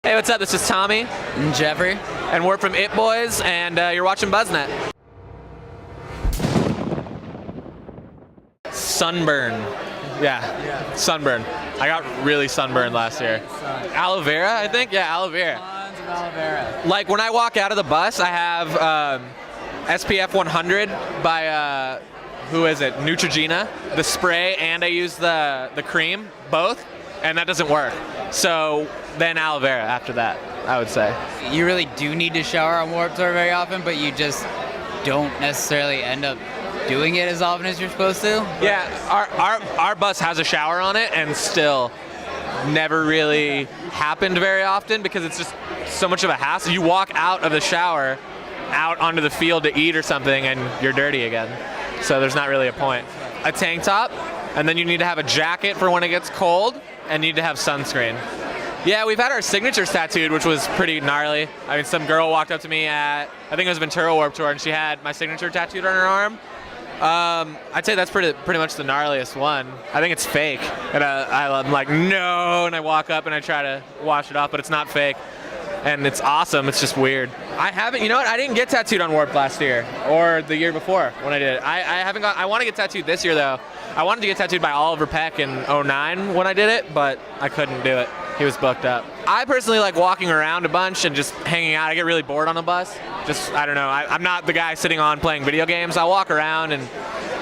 Hey, what's up? This is Tommy. And Jeffrey. And we're from It Boys, and you're watching Buzznet. Sunburn. Yeah, sunburn. I got really sunburned last year. Aloe vera, I think? Yeah, aloe vera. Tons of aloe vera. Like, when I walk out of the bus, I have SPF 100 by, who is it? Neutrogena, the spray, and I use the cream, both, and that doesn't work. So then aloe vera after that, I would say. You really do need to shower on Warped Tour very often, but you just don't necessarily end up doing it as often as you're supposed to. Yeah, our bus has a shower on it, and still never really happened very often because it's just so much of a hassle. You walk out of the shower, out onto the field to eat or something, and you're dirty again. So there's not really a point. A tank top, and then you need to have a jacket for when it gets cold, and you need to have sunscreen. Yeah, we've had our signatures tattooed, which was pretty gnarly. I mean, some girl walked up to me at, I think it was Ventura Warped Tour, and she had my signature tattooed on her arm. I'd say that's pretty much the gnarliest one. I think it's fake, and I'm like, no, and I walk up and I try to wash it off, but it's not fake, and it's awesome. It's just weird. I haven't, you know what? I didn't get tattooed on Warped last year or the year before when I did it. I haven't got. I want to get tattooed this year though. I wanted to get tattooed by Oliver Peck in '09 when I did it, but I couldn't do it. He was booked up. I personally like walking around a bunch and just hanging out. I get really bored on the bus. Just, I don't know. I'm not the guy sitting on playing video games. I'll walk around and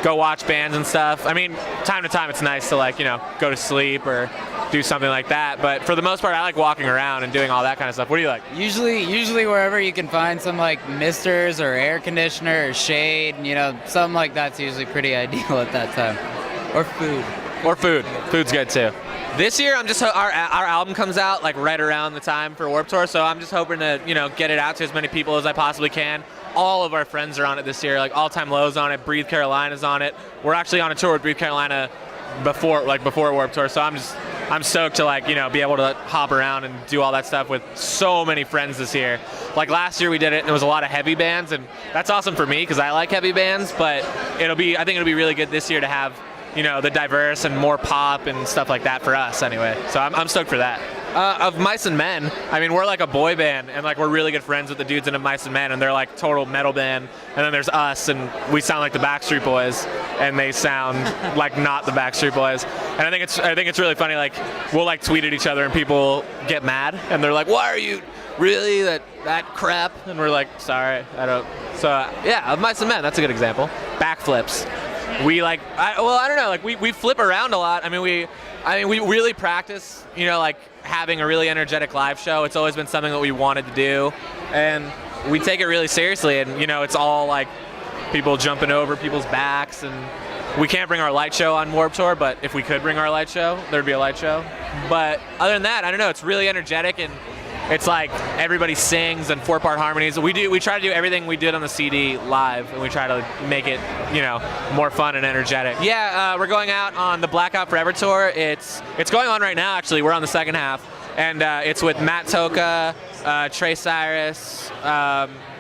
go watch bands and stuff. I mean, time to time it's nice to like, you know, go to sleep or do something like that. But for the most part, I like walking around and doing all that kind of stuff. What do you like? Usually wherever you can find some like misters or air conditioner or shade, you know, something like that's usually pretty ideal at that time. Or food. Or food. Food's good too. This year, I'm just our album comes out like right around the time for Warped Tour, so I'm just hoping to, you know, get it out to as many people as I possibly can. All of our friends are on it this year. Like All Time Low's on it, Breathe Carolina's on it. We're actually on a tour with Breathe Carolina before Warped Tour, so I'm stoked to like, you know, be able to hop around and do all that stuff with so many friends this year. Like last year we did it and it was a lot of heavy bands, and that's awesome for me because I like heavy bands, but I think it'll be really good this year to have, you know, the diverse and more pop and stuff like that for us anyway. So I'm stoked for that. Of Mice and Men, I mean, we're like a boy band, and like we're really good friends with the dudes in Of Mice and Men, and they're like total metal band. And then there's us, and we sound like the Backstreet Boys, and they sound like not the Backstreet Boys. And I think it's really funny. Like we'll like tweet at each other, and people get mad, and they're like, "Why are you really that crap?" And we're like, "Sorry, I don't." So yeah, Of Mice and Men, that's a good example. Backflips. We like, I don't know, like we flip around a lot. I mean, we really practice, you know, like having a really energetic live show. It's always been something that we wanted to do, and we take it really seriously. And you know, it's all like people jumping over people's backs, and we can't bring our light show on Warped Tour, but if we could bring our light show, there'd be a light show. But other than that, I don't know, it's really energetic, and it's like everybody sings and 4-part harmonies. We try to do everything we did on the CD live, and we try to make it, you know, more fun and energetic. Yeah, we're going out on the Blackout Forever tour. It's going on right now, actually. We're on the second half, and it's with Matt Toka, Trey Cyrus,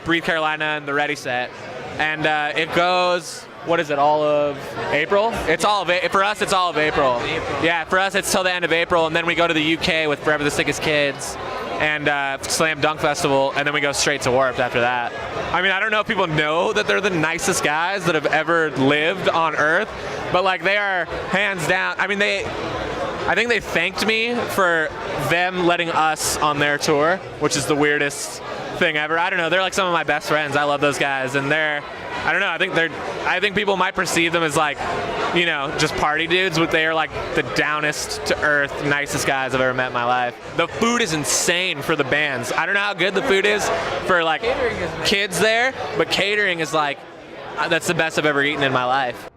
Breathe Carolina, and the Ready Set. And it goes, what is it, all of April? It's all of for us, it's all of April. Yeah, for us, it's till the end of April, and then we go to the UK with Forever the Sickest Kids and Slam Dunk Festival, and then we go straight to Warped after that. I mean, I don't know if people know that they're the nicest guys that have ever lived on Earth, but like they are hands down. I mean, I think they thanked me for them letting us on their tour, which is the weirdest thing ever. I don't know, they're like some of my best friends. I love those guys, and I don't know, I think people might perceive them as like, you know, just party dudes, but they are like the downest to earth, nicest guys I've ever met in my life. The food is insane for the bands. I don't know how good the food is for like kids there, but catering is like, that's the best I've ever eaten in my life.